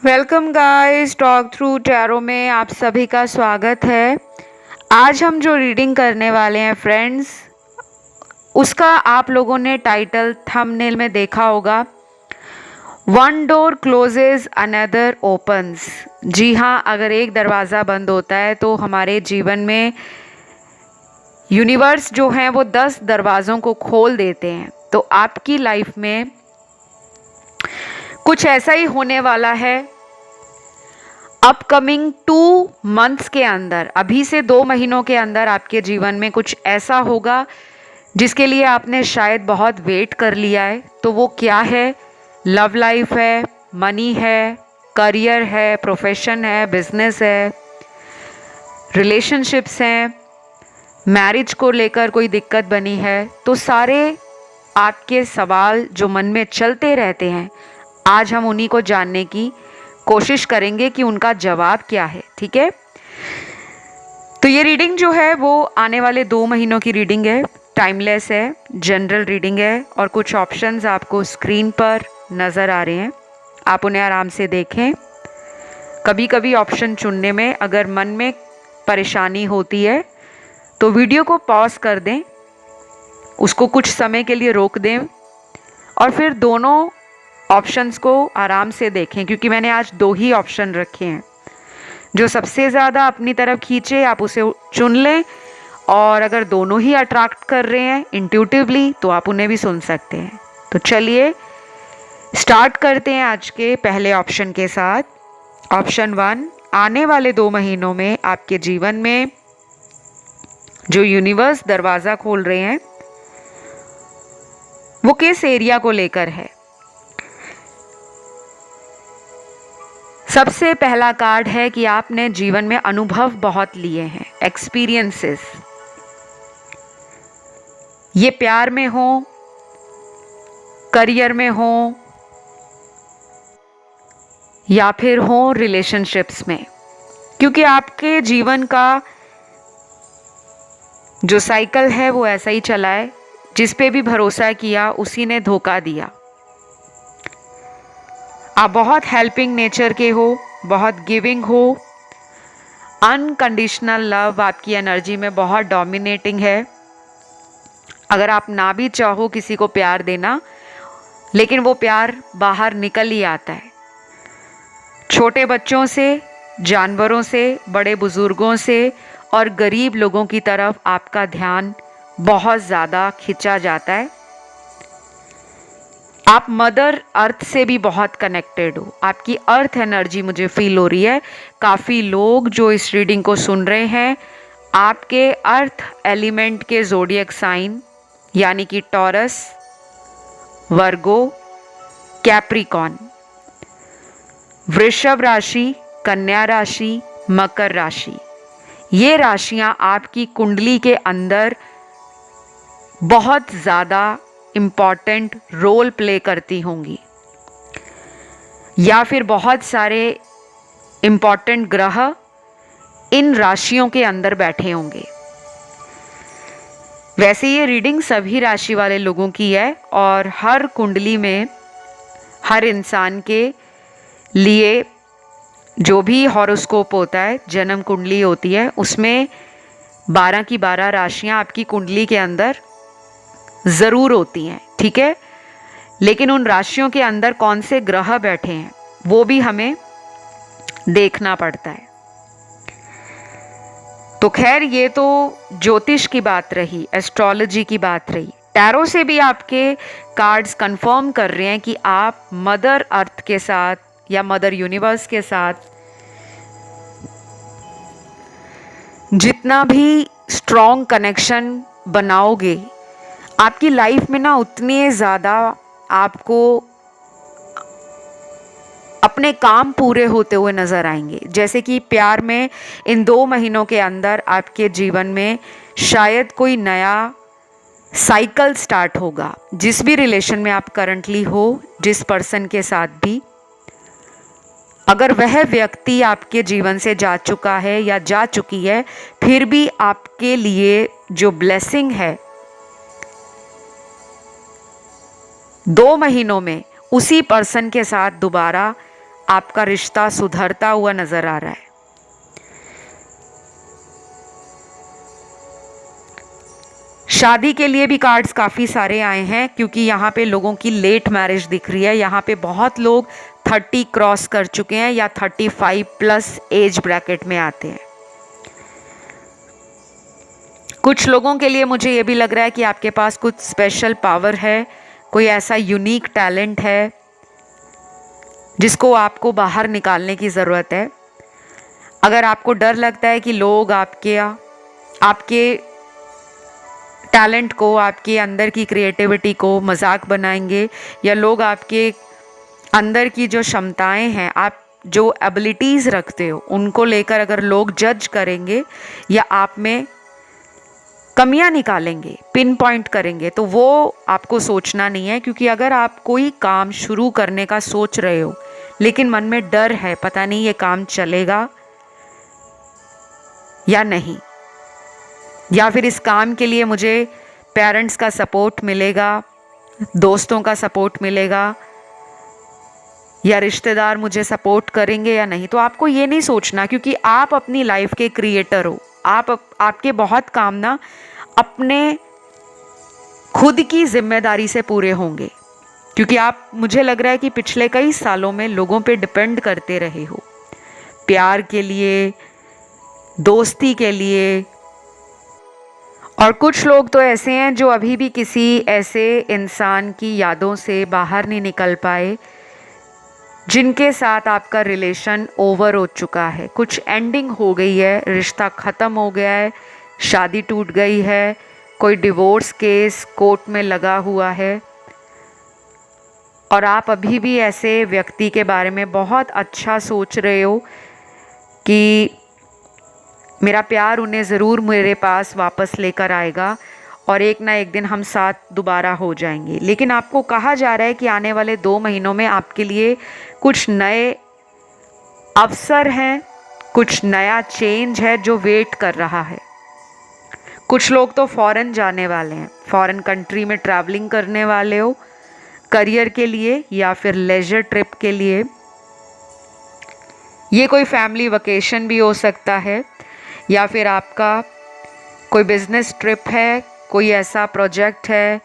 Welcome guys, talk through tarot में आप सभी का स्वागत है। आज हम जो रीडिंग करने वाले हैं फ्रेंड्स, उसका आप लोगों ने टाइटल थंबनेल में देखा होगा, one door closes another opens. जी हाँ, अगर एक दरवाज़ा बंद होता है तो हमारे जीवन में यूनिवर्स जो है वो 10 दरवाज़ों को खोल देते हैं। तो आपकी लाइफ में कुछ ऐसा ही होने वाला है अपकमिंग 2 मंथ्स के अंदर। अभी से 2 महीनों के अंदर आपके जीवन में कुछ ऐसा होगा जिसके लिए आपने शायद बहुत वेट कर लिया है। तो वो क्या है? लव लाइफ है, मनी है, करियर है, प्रोफेशन है, बिजनेस है, रिलेशनशिप्स हैं, मैरिज को लेकर कोई दिक्कत बनी है। तो सारे आपके सवाल जो मन में चलते रहते हैं, आज हम उन्हीं को जानने की कोशिश करेंगे कि उनका जवाब क्या है। ठीक है, तो ये रीडिंग जो है वो आने वाले 2 महीनों की रीडिंग है, टाइमलेस है, जनरल रीडिंग है और कुछ ऑप्शंस आपको स्क्रीन पर नज़र आ रहे हैं, आप उन्हें आराम से देखें। कभी कभी ऑप्शन चुनने में अगर मन में परेशानी होती है तो वीडियो को पॉज कर दें, उसको कुछ समय के लिए रोक दें और फिर दोनों ऑप्शंस को आराम से देखें, क्योंकि मैंने आज 2 ही ऑप्शन रखे हैं। जो सबसे ज़्यादा अपनी तरफ खींचे आप उसे चुन लें, और अगर दोनों ही अट्रैक्ट कर रहे हैं इंट्यूटिवली तो आप उन्हें भी सुन सकते हैं। तो चलिए स्टार्ट करते हैं आज के पहले ऑप्शन के साथ। ऑप्शन 1, आने वाले 2 महीनों में आपके जीवन में जो यूनिवर्स दरवाज़ा खोल रहे हैं वो किस एरिया को लेकर है? सबसे पहला कार्ड है कि आपने जीवन में अनुभव बहुत लिए हैं, एक्सपीरियंसेस। ये प्यार में हो, करियर में हो या फिर हो रिलेशनशिप्स में, क्योंकि आपके जीवन का जो साइकिल है वो ऐसा ही चला है, जिस पे भी भरोसा किया उसी ने धोखा दिया। आप बहुत हेल्पिंग नेचर के हो, बहुत गिविंग हो, अनकंडीशनल लव आपकी एनर्जी में बहुत डोमिनेटिंग है। अगर आप ना भी चाहो किसी को प्यार देना, लेकिन वो प्यार बाहर निकल ही आता है। छोटे बच्चों से, जानवरों से, बड़े बुजुर्गों से और गरीब लोगों की तरफ आपका ध्यान बहुत ज़्यादा खिंचा जाता है। आप मदर अर्थ से भी बहुत कनेक्टेड हो, आपकी अर्थ एनर्जी मुझे फील हो रही है। काफ़ी लोग जो इस रीडिंग को सुन रहे हैं आपके अर्थ एलिमेंट के ज़ोडिएक साइन यानी कि टॉरस, वर्गो, कैप्रिकॉन, वृषभ राशि, कन्या राशि, मकर राशि, ये राशियां आपकी कुंडली के अंदर बहुत ज़्यादा इम्पॉर्टेंट रोल प्ले करती होंगी, या फिर बहुत सारे इम्पॉर्टेंट ग्रह इन राशियों के अंदर बैठे होंगे। वैसे ये रीडिंग सभी राशि वाले लोगों की है और हर कुंडली में हर इंसान के लिए जो भी हॉरोस्कोप होता है, जन्म कुंडली होती है, उसमें 12 की 12 राशियां आपकी कुंडली के अंदर ज़रूर होती हैं। ठीक है, लेकिन उन राशियों के अंदर कौन से ग्रह बैठे हैं वो भी हमें देखना पड़ता है। तो खैर, ये तो ज्योतिष की बात रही, एस्ट्रोलॉजी की बात रही। टैरो से भी आपके कार्ड्स कंफर्म कर रहे हैं कि आप मदर अर्थ के साथ या मदर यूनिवर्स के साथ जितना भी स्ट्रॉन्ग कनेक्शन बनाओगे, आपकी लाइफ में ना उतनी ज़्यादा आपको अपने काम पूरे होते हुए नज़र आएंगे। जैसे कि प्यार में इन 2 महीनों के अंदर आपके जीवन में शायद कोई नया साइकिल स्टार्ट होगा। जिस भी रिलेशन में आप करंटली हो, जिस पर्सन के साथ भी, अगर वह व्यक्ति आपके जीवन से जा चुका है या जा चुकी है, फिर भी आपके लिए जो ब्लेसिंग है 2 महीनों में उसी पर्सन के साथ दोबारा आपका रिश्ता सुधरता हुआ नजर आ रहा है। शादी के लिए भी कार्ड्स काफ़ी सारे आए हैं, क्योंकि यहाँ पे लोगों की लेट मैरिज दिख रही है। यहाँ पे बहुत लोग 30 क्रॉस कर चुके हैं या 35 प्लस एज ब्रैकेट में आते हैं। कुछ लोगों के लिए मुझे ये भी लग रहा है कि आपके पास कुछ स्पेशल पावर है, कोई ऐसा यूनिक टैलेंट है जिसको आपको बाहर निकालने की ज़रूरत है। अगर आपको डर लगता है कि लोग आपके टैलेंट को, आपके अंदर की क्रिएटिविटी को मजाक बनाएंगे, या लोग आपके अंदर की जो क्षमताएं हैं, आप जो एबिलिटीज़ रखते हो, उनको लेकर अगर लोग जज करेंगे या आप में कमियां निकालेंगे, पिन पॉइंट करेंगे, तो वो आपको सोचना नहीं है। क्योंकि अगर आप कोई काम शुरू करने का सोच रहे हो लेकिन मन में डर है, पता नहीं ये काम चलेगा या नहीं, या फिर इस काम के लिए मुझे पेरेंट्स का सपोर्ट मिलेगा, दोस्तों का सपोर्ट मिलेगा, या रिश्तेदार मुझे सपोर्ट करेंगे या नहीं, तो आपको ये नहीं सोचना। क्योंकि आप अपनी लाइफ के क्रिएटर हो। आपके बहुत काम ना अपने खुद की जिम्मेदारी से पूरे होंगे। क्योंकि आप, मुझे लग रहा है कि पिछले कई सालों में लोगों पे डिपेंड करते रहे हो, प्यार के लिए, दोस्ती के लिए। और कुछ लोग तो ऐसे हैं जो अभी भी किसी ऐसे इंसान की यादों से बाहर नहीं निकल पाए जिनके साथ आपका रिलेशन ओवर हो चुका है, कुछ एंडिंग हो गई है, रिश्ता ख़त्म हो गया है, शादी टूट गई है, कोई डिवोर्स केस कोर्ट में लगा हुआ है, और आप अभी भी ऐसे व्यक्ति के बारे में बहुत अच्छा सोच रहे हो कि मेरा प्यार उन्हें ज़रूर मेरे पास वापस लेकर आएगा और एक ना एक दिन हम साथ दोबारा हो जाएंगे। लेकिन आपको कहा जा रहा है कि आने वाले 2 महीनों में आपके लिए कुछ नए अवसर हैं, कुछ नया चेंज है जो वेट कर रहा है। कुछ लोग तो फॉरेन जाने वाले हैं, फॉरेन कंट्री में ट्रैवलिंग करने वाले हो, करियर के लिए या फिर लेजर ट्रिप के लिए। ये कोई फैमिली वेकेशन भी हो सकता है, या फिर आपका कोई बिजनेस ट्रिप है, कोई ऐसा प्रोजेक्ट है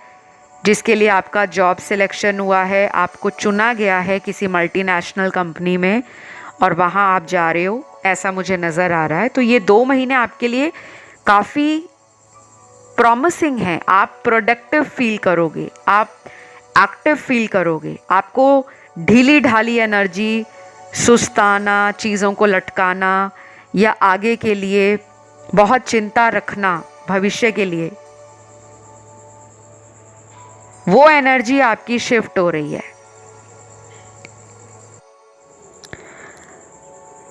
जिसके लिए आपका जॉब सिलेक्शन हुआ है, आपको चुना गया है किसी मल्टीनेशनल कंपनी में और वहाँ आप जा रहे हो, ऐसा मुझे नज़र आ रहा है। तो ये 2 महीने आपके लिए काफ़ी प्रॉमिसिंग हैं। आप प्रोडक्टिव फील करोगे, आप एक्टिव फील करोगे। आपको ढीली ढाली एनर्जी, सुस्ताना, चीज़ों को लटकाना या आगे के लिए बहुत चिंता रखना भविष्य के लिए, वो एनर्जी आपकी शिफ्ट हो रही है।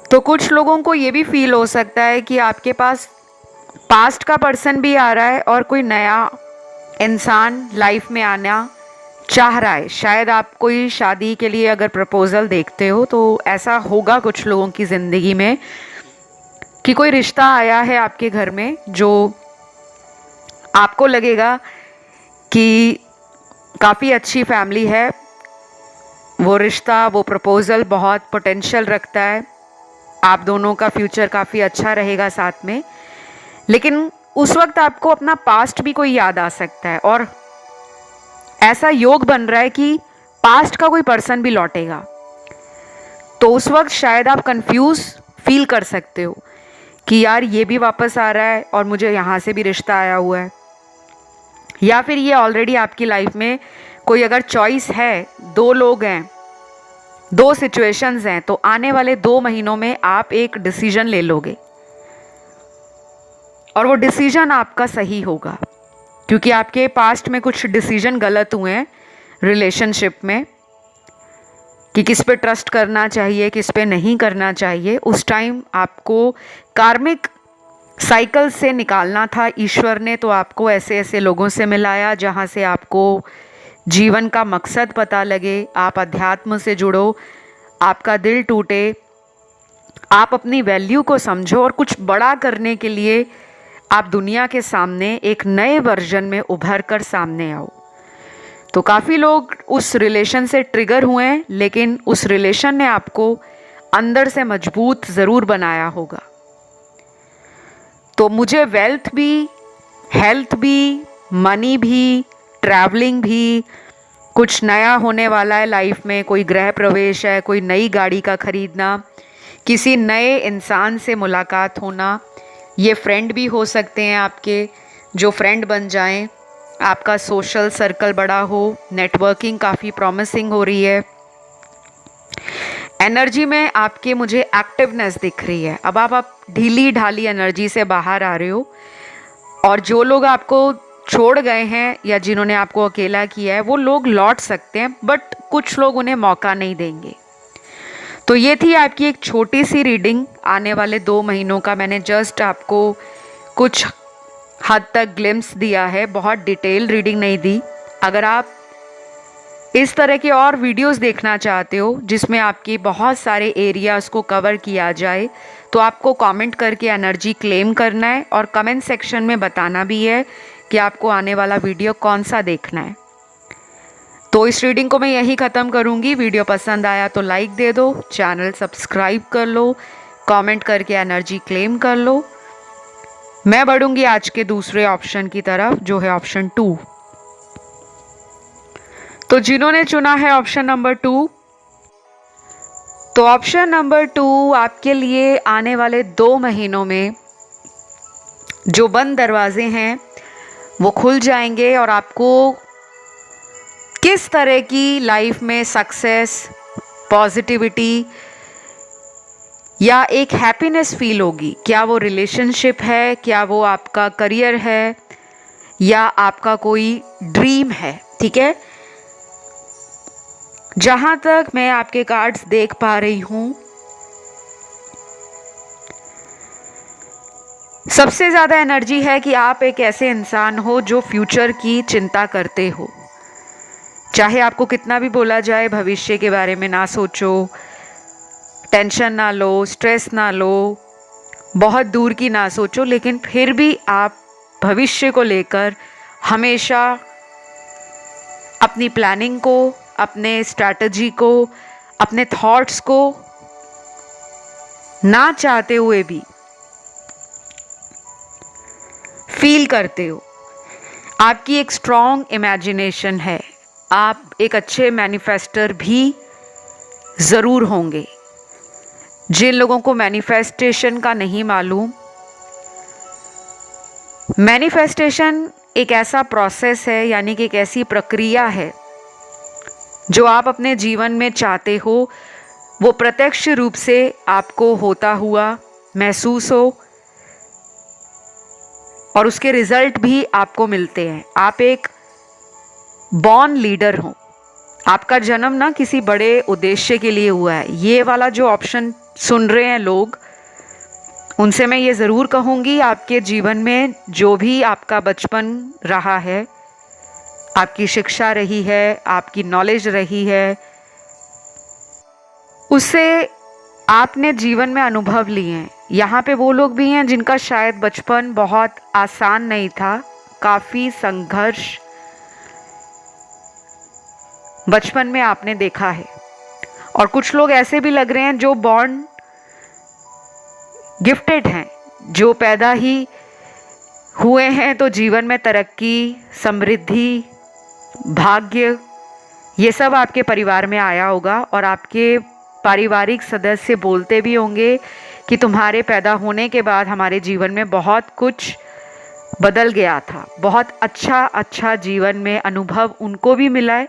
तो कुछ लोगों को ये भी फील हो सकता है कि आपके पास पास्ट का पर्सन भी आ रहा है और कोई नया इंसान लाइफ में आना चाह रहा है। शायद आप कोई शादी के लिए अगर प्रपोजल देखते हो तो ऐसा होगा कुछ लोगों की ज़िंदगी में कि कोई रिश्ता आया है आपके घर में जो आपको लगेगा कि काफ़ी अच्छी फैमिली है, वो रिश्ता, वो प्रपोज़ल बहुत पोटेंशियल रखता है, आप दोनों का फ्यूचर काफ़ी अच्छा रहेगा साथ में। लेकिन उस वक्त आपको अपना पास्ट भी कोई याद आ सकता है और ऐसा योग बन रहा है कि पास्ट का कोई पर्सन भी लौटेगा। तो उस वक्त शायद आप कंफ्यूज फील कर सकते हो कि यार ये भी वापस आ रहा है और मुझे यहाँ से भी रिश्ता आया हुआ है, या फिर ये ऑलरेडी आपकी लाइफ में कोई अगर चॉइस है, 2 लोग हैं, 2 सिचुएशंस हैं, तो आने वाले 2 महीनों में आप एक डिसीजन ले लोगे और वो डिसीजन आपका सही होगा। क्योंकि आपके पास्ट में कुछ डिसीजन गलत हुए हैं रिलेशनशिप में कि किस पे ट्रस्ट करना चाहिए, किस पे नहीं करना चाहिए। उस टाइम आपको कार्मिक साइकिल से निकालना था। ईश्वर ने तो आपको ऐसे ऐसे लोगों से मिलाया जहाँ से आपको जीवन का मकसद पता लगे, आप अध्यात्म से जुड़ो, आपका दिल टूटे, आप अपनी वैल्यू को समझो और कुछ बड़ा करने के लिए आप दुनिया के सामने एक नए वर्जन में उभर कर सामने आओ। तो काफ़ी लोग उस रिलेशन से ट्रिगर हुए हैं, लेकिन उस रिलेशन ने आपको अंदर से मजबूत ज़रूर बनाया होगा। तो मुझे वेल्थ भी, हेल्थ भी, मनी भी, ट्रैवलिंग भी, कुछ नया होने वाला है लाइफ में, कोई गृह प्रवेश है, कोई नई गाड़ी का खरीदना, किसी नए इंसान से मुलाकात होना, ये फ्रेंड भी हो सकते हैं आपके, जो फ्रेंड बन जाएं, आपका सोशल सर्कल बड़ा हो, नेटवर्किंग काफ़ी प्रॉमिसिंग हो रही है। एनर्जी में आपके मुझे एक्टिवनेस दिख रही है। अब आप ढीली ढाली एनर्जी से बाहर आ रहे हो, और जो लोग आपको छोड़ गए हैं या जिन्होंने आपको अकेला किया है वो लोग लौट सकते हैं, बट कुछ लोग उन्हें मौका नहीं देंगे। तो ये थी आपकी एक छोटी सी रीडिंग आने वाले 2 महीनों का। मैंने जस्ट आपको कुछ हद तक ग्लिम्स दिया है, बहुत डिटेल रीडिंग नहीं दी। अगर आप इस तरह के और वीडियोस देखना चाहते हो जिसमें आपके बहुत सारे एरियाज़ को कवर किया जाए, तो आपको कमेंट करके एनर्जी क्लेम करना है और कमेंट सेक्शन में बताना भी है कि आपको आने वाला वीडियो कौन सा देखना है। तो इस रीडिंग को मैं यही ख़त्म करूँगी। वीडियो पसंद आया तो लाइक दे दो, चैनल सब्सक्राइब कर लो, कमेंट करके एनर्जी क्लेम कर लो। मैं बढ़ूँगी आज के दूसरे ऑप्शन की तरफ, जो है ऑप्शन 2। तो जिन्होंने चुना है ऑप्शन नंबर 2, तो ऑप्शन नंबर 2 आपके लिए आने वाले 2 महीनों में जो बंद दरवाजे हैं वो खुल जाएंगे, और आपको किस तरह की लाइफ में सक्सेस, पॉजिटिविटी या एक हैप्पीनेस फील होगी। क्या वो रिलेशनशिप है, क्या वो आपका करियर है, या आपका कोई ड्रीम है। ठीक है, जहाँ तक मैं आपके कार्ड्स देख पा रही हूँ, सबसे ज़्यादा एनर्जी है कि आप एक ऐसे इंसान हो जो फ्यूचर की चिंता करते हो। चाहे आपको कितना भी बोला जाए भविष्य के बारे में ना सोचो, टेंशन ना लो, स्ट्रेस ना लो, बहुत दूर की ना सोचो, लेकिन फिर भी आप भविष्य को लेकर हमेशा अपनी प्लानिंग को, अपने स्ट्रैटेजी को, अपने थॉट्स को ना चाहते हुए भी फील करते हो। आपकी एक स्ट्रॉन्ग इमेजिनेशन है, आप एक अच्छे मैनिफेस्टर भी ज़रूर होंगे। जिन लोगों को मैनिफेस्टेशन का नहीं मालूम, मैनिफेस्टेशन एक ऐसा प्रोसेस है, यानी कि एक ऐसी प्रक्रिया है जो आप अपने जीवन में चाहते हो वो प्रत्यक्ष रूप से आपको होता हुआ महसूस हो, और उसके रिजल्ट भी आपको मिलते हैं। आप एक बॉर्न लीडर हो, आपका जन्म ना किसी बड़े उद्देश्य के लिए हुआ है। ये वाला जो ऑप्शन सुन रहे हैं लोग, उनसे मैं ये ज़रूर कहूँगी, आपके जीवन में जो भी आपका बचपन रहा है, आपकी शिक्षा रही है, आपकी नॉलेज रही है, उससे आपने जीवन में अनुभव लिए हैं। यहाँ पे वो लोग भी हैं जिनका शायद बचपन बहुत आसान नहीं था, काफ़ी संघर्ष बचपन में आपने देखा है, और कुछ लोग ऐसे भी लग रहे हैं जो बॉर्न गिफ्टेड हैं, जो पैदा ही हुए हैं तो जीवन में तरक्की, समृद्धि, भाग्य, ये सब आपके परिवार में आया होगा, और आपके पारिवारिक सदस्य बोलते भी होंगे कि तुम्हारे पैदा होने के बाद हमारे जीवन में बहुत कुछ बदल गया था, बहुत अच्छा जीवन में अनुभव उनको भी मिला है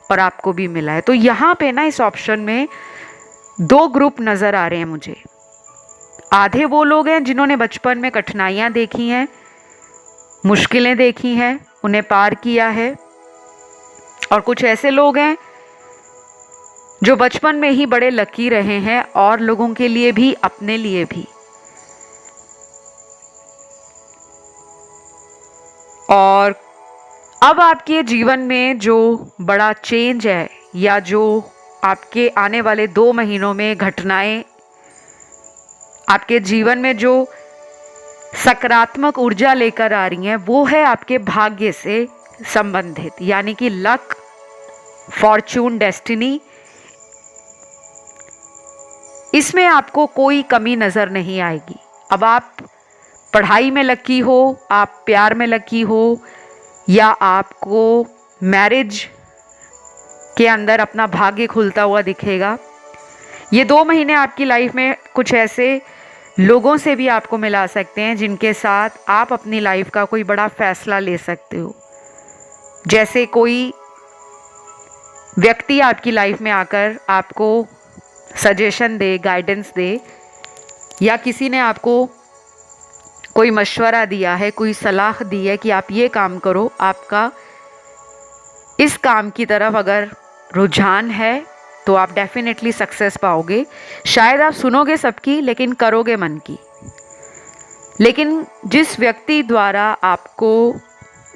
और आपको भी मिला है। तो यहाँ पे ना इस ऑप्शन में 2 ग्रुप नज़र आ रहे हैं मुझे। आधे वो लोग हैं जिन्होंने बचपन में कठिनाइयाँ देखी हैं, मुश्किलें देखी हैं, उन्हें पार किया है, और कुछ ऐसे लोग हैं जो बचपन में ही बड़े लकी रहे हैं, और लोगों के लिए भी, अपने लिए भी। और अब आपके जीवन में जो बड़ा चेंज है, या जो आपके आने वाले 2 महीनों में घटनाएं आपके जीवन में जो सकारात्मक ऊर्जा लेकर आ रही हैं, वो है आपके भाग्य से संबंधित, यानी कि लक फॉर्चून, डेस्टिनी, इसमें आपको कोई कमी नज़र नहीं आएगी। अब आप पढ़ाई में लकी हो, आप प्यार में लकी हो, या आपको मैरिज के अंदर अपना भाग्य खुलता हुआ दिखेगा, ये 2 महीने आपकी लाइफ में कुछ ऐसे लोगों से भी आपको मिला सकते हैं जिनके साथ आप अपनी लाइफ का कोई बड़ा फैसला ले सकते हो। जैसे कोई व्यक्ति आपकी लाइफ में आकर आपको सजेशन दे, गाइडेंस दे, या किसी ने आपको कोई मशवरा दिया है, कोई सलाह दी है कि आप ये काम करो, आपका इस काम की तरफ अगर रुझान है तो आप डेफिनेटली सक्सेस पाओगे। शायद आप सुनोगे सबकी लेकिन करोगे मन की। लेकिन जिस व्यक्ति द्वारा आपको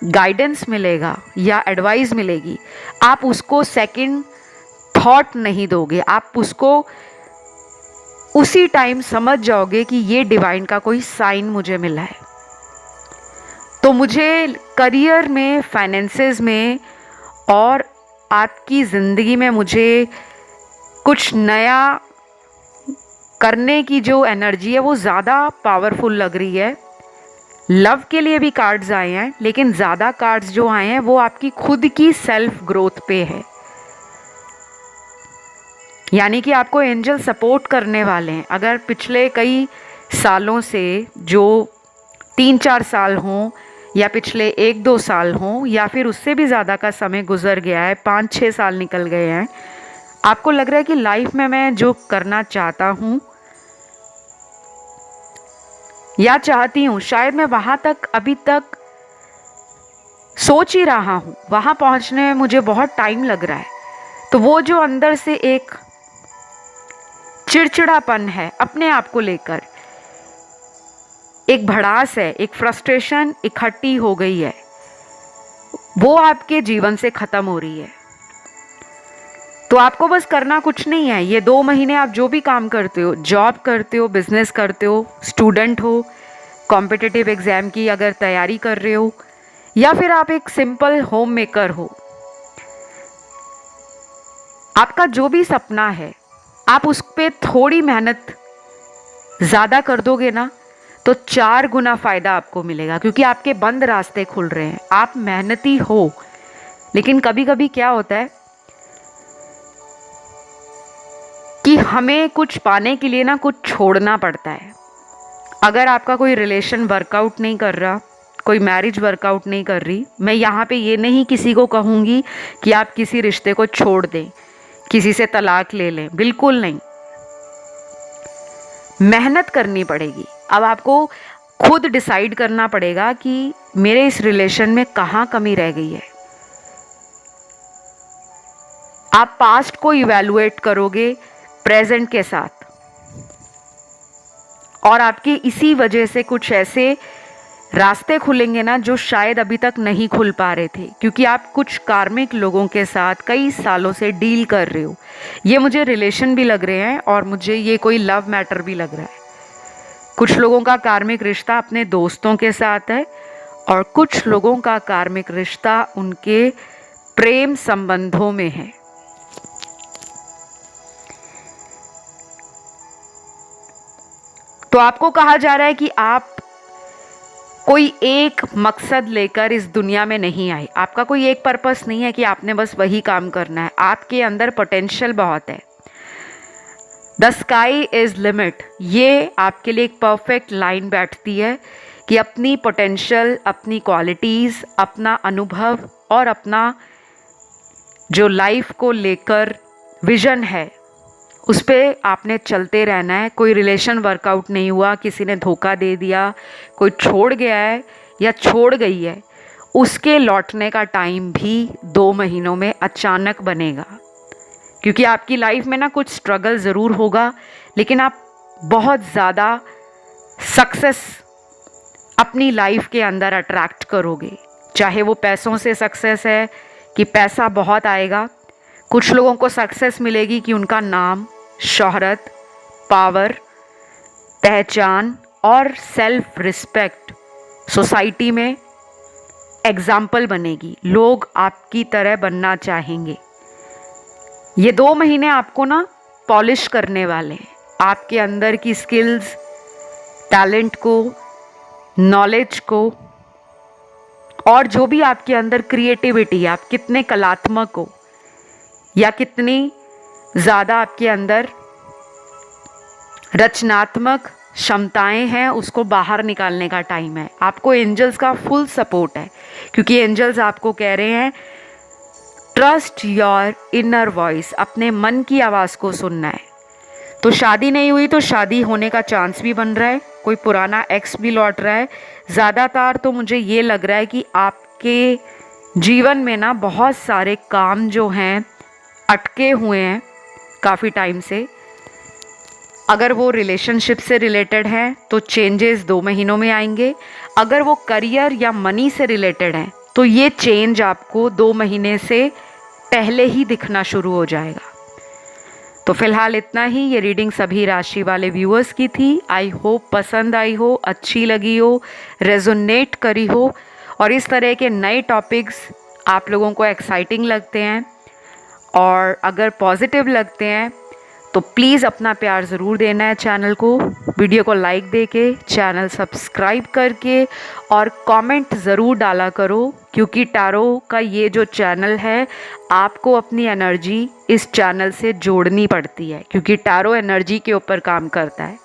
गाइडेंस मिलेगा या एडवाइस मिलेगी, आप उसको सेकंड थॉट नहीं दोगे, आप उसको उसी टाइम समझ जाओगे कि ये डिवाइन का कोई साइन मुझे मिला है। तो मुझे करियर में, फाइनेंसेस में और आपकी ज़िंदगी में मुझे कुछ नया करने की जो एनर्जी है वो ज़्यादा पावरफुल लग रही है। लव के लिए भी कार्ड्स आए हैं, लेकिन ज़्यादा कार्ड्स जो आए हैं वो आपकी खुद की सेल्फ ग्रोथ पे है। यानी कि आपको एंजल सपोर्ट करने वाले हैं। अगर पिछले कई सालों से, जो 3-4 साल हों या पिछले 1-2 साल हों या फिर उससे भी ज़्यादा का समय गुजर गया है, 5-6 साल निकल गए हैं, आपको लग रहा है कि लाइफ में मैं जो करना चाहता हूँ या चाहती हूँ, शायद मैं वहाँ तक अभी तक सोच ही रहा हूँ, वहाँ पहुँचने में मुझे बहुत टाइम लग रहा है। तो वो जो अंदर से एक चिड़चिड़ापन है अपने आप को लेकर, एक भड़ास है, एक फ्रस्ट्रेशन इकट्ठी हो गई है, वो आपके जीवन से ख़त्म हो रही है। तो आपको बस करना कुछ नहीं है। ये 2 महीने आप जो भी काम करते हो, जॉब करते हो, बिजनेस करते हो, स्टूडेंट हो, कॉम्पिटिटिव एग्ज़ाम की अगर तैयारी कर रहे हो, या फिर आप एक सिंपल होम मेकर हो, आपका जो भी सपना है, आप उस पर थोड़ी मेहनत ज़्यादा कर दोगे ना, तो 4 गुना फ़ायदा आपको मिलेगा, क्योंकि आपके बंद रास्ते खुल रहे हैं। आप मेहनती हो, लेकिन कभी कभी क्या होता है कि हमें कुछ पाने के लिए ना कुछ छोड़ना पड़ता है। अगर आपका कोई रिलेशन वर्कआउट नहीं कर रहा, कोई मैरिज वर्कआउट नहीं कर रही, मैं यहाँ पे ये नहीं किसी को कहूँगी कि आप किसी रिश्ते को छोड़ दें, किसी से तलाक ले लें, बिल्कुल नहीं। मेहनत करनी पड़ेगी। अब आपको खुद डिसाइड करना पड़ेगा कि मेरे इस रिलेशन में कहाँ कमी रह गई है। आप पास्ट को इवैल्यूएट करोगे प्रेजेंट के साथ, और आपकी इसी वजह से कुछ ऐसे रास्ते खुलेंगे ना जो शायद अभी तक नहीं खुल पा रहे थे, क्योंकि आप कुछ कार्मिक लोगों के साथ कई सालों से डील कर रहे हो। ये मुझे रिलेशन भी लग रहे हैं और मुझे ये कोई लव मैटर भी लग रहा है। कुछ लोगों का कार्मिक रिश्ता अपने दोस्तों के साथ है और कुछ लोगों का कार्मिक रिश्ता उनके प्रेम संबंधों में है। तो आपको कहा जा रहा है कि आप कोई एक मकसद लेकर इस दुनिया में नहीं आए। आपका कोई एक पर्पस नहीं है कि आपने बस वही काम करना है। आपके अंदर पोटेंशियल बहुत है। द स्काई इज़ लिमिट, ये आपके लिए एक परफेक्ट लाइन बैठती है कि अपनी पोटेंशियल, अपनी क्वालिटीज़, अपना अनुभव और अपना जो लाइफ को लेकर विजन है, उस पर आपने चलते रहना है। कोई रिलेशन वर्कआउट नहीं हुआ, किसी ने धोखा दे दिया, कोई छोड़ गया है या छोड़ गई है, उसके लौटने का टाइम भी 2 महीनों में अचानक बनेगा। क्योंकि आपकी लाइफ में ना कुछ स्ट्रगल ज़रूर होगा, लेकिन आप बहुत ज़्यादा सक्सेस अपनी लाइफ के अंदर अट्रैक्ट करोगे। चाहे वो पैसों से सक्सेस है कि पैसा बहुत आएगा, कुछ लोगों को सक्सेस मिलेगी कि उनका नाम, शोहरत, पावर, पहचान और सेल्फ रिस्पेक्ट सोसाइटी में एग्जाम्पल बनेगी। लोग आपकी तरह बनना चाहेंगे। ये 2 महीने आपको ना पॉलिश करने वाले हैं, आपके अंदर की स्किल्स, टैलेंट को, नॉलेज को, और जो भी आपके अंदर क्रिएटिविटी है, आप कितने कलात्मक हो या कितनी ज़्यादा आपके अंदर रचनात्मक क्षमताएं हैं, उसको बाहर निकालने का टाइम है। आपको एंजल्स का फुल सपोर्ट है, क्योंकि एंजल्स आपको कह रहे हैं ट्रस्ट योर इनर वॉइस, अपने मन की आवाज़ को सुनना है। तो शादी नहीं हुई तो शादी होने का चांस भी बन रहा है, कोई पुराना एक्स भी लौट रहा है। ज़्यादातर तो मुझे ये लग रहा है कि आपके जीवन में ना बहुत सारे काम जो हैं अटके हुए हैं काफ़ी टाइम से। अगर वो रिलेशनशिप से रिलेटेड हैं तो चेंजेस 2 महीनों में आएंगे। अगर वो करियर या मनी से रिलेटेड हैं तो ये चेंज आपको 2 महीने से पहले ही दिखना शुरू हो जाएगा। तो फिलहाल इतना ही। ये रीडिंग सभी राशि वाले व्यूअर्स की थी। आई होप पसंद आई हो, अच्छी लगी हो, रेजोनेट करी हो, और इस तरह के नए टॉपिक्स आप लोगों को एक्साइटिंग लगते हैं और अगर पॉजिटिव लगते हैं तो प्लीज़ अपना प्यार ज़रूर देना है चैनल को। वीडियो को लाइक देके, चैनल सब्सक्राइब करके और कमेंट ज़रूर डाला करो, क्योंकि टैरो का ये जो चैनल है आपको अपनी एनर्जी इस चैनल से जोड़नी पड़ती है, क्योंकि टैरो एनर्जी के ऊपर काम करता है।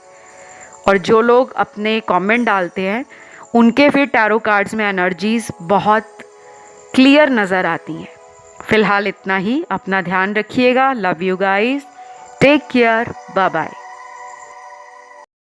और जो लोग अपने कमेंट डालते हैं उनके फिर टैरो कार्ड्स में एनर्जीज़ बहुत क्लियर नज़र आती हैं। फ़िलहाल इतना ही। अपना ध्यान रखिएगा। Love you guys. Take care. Bye bye.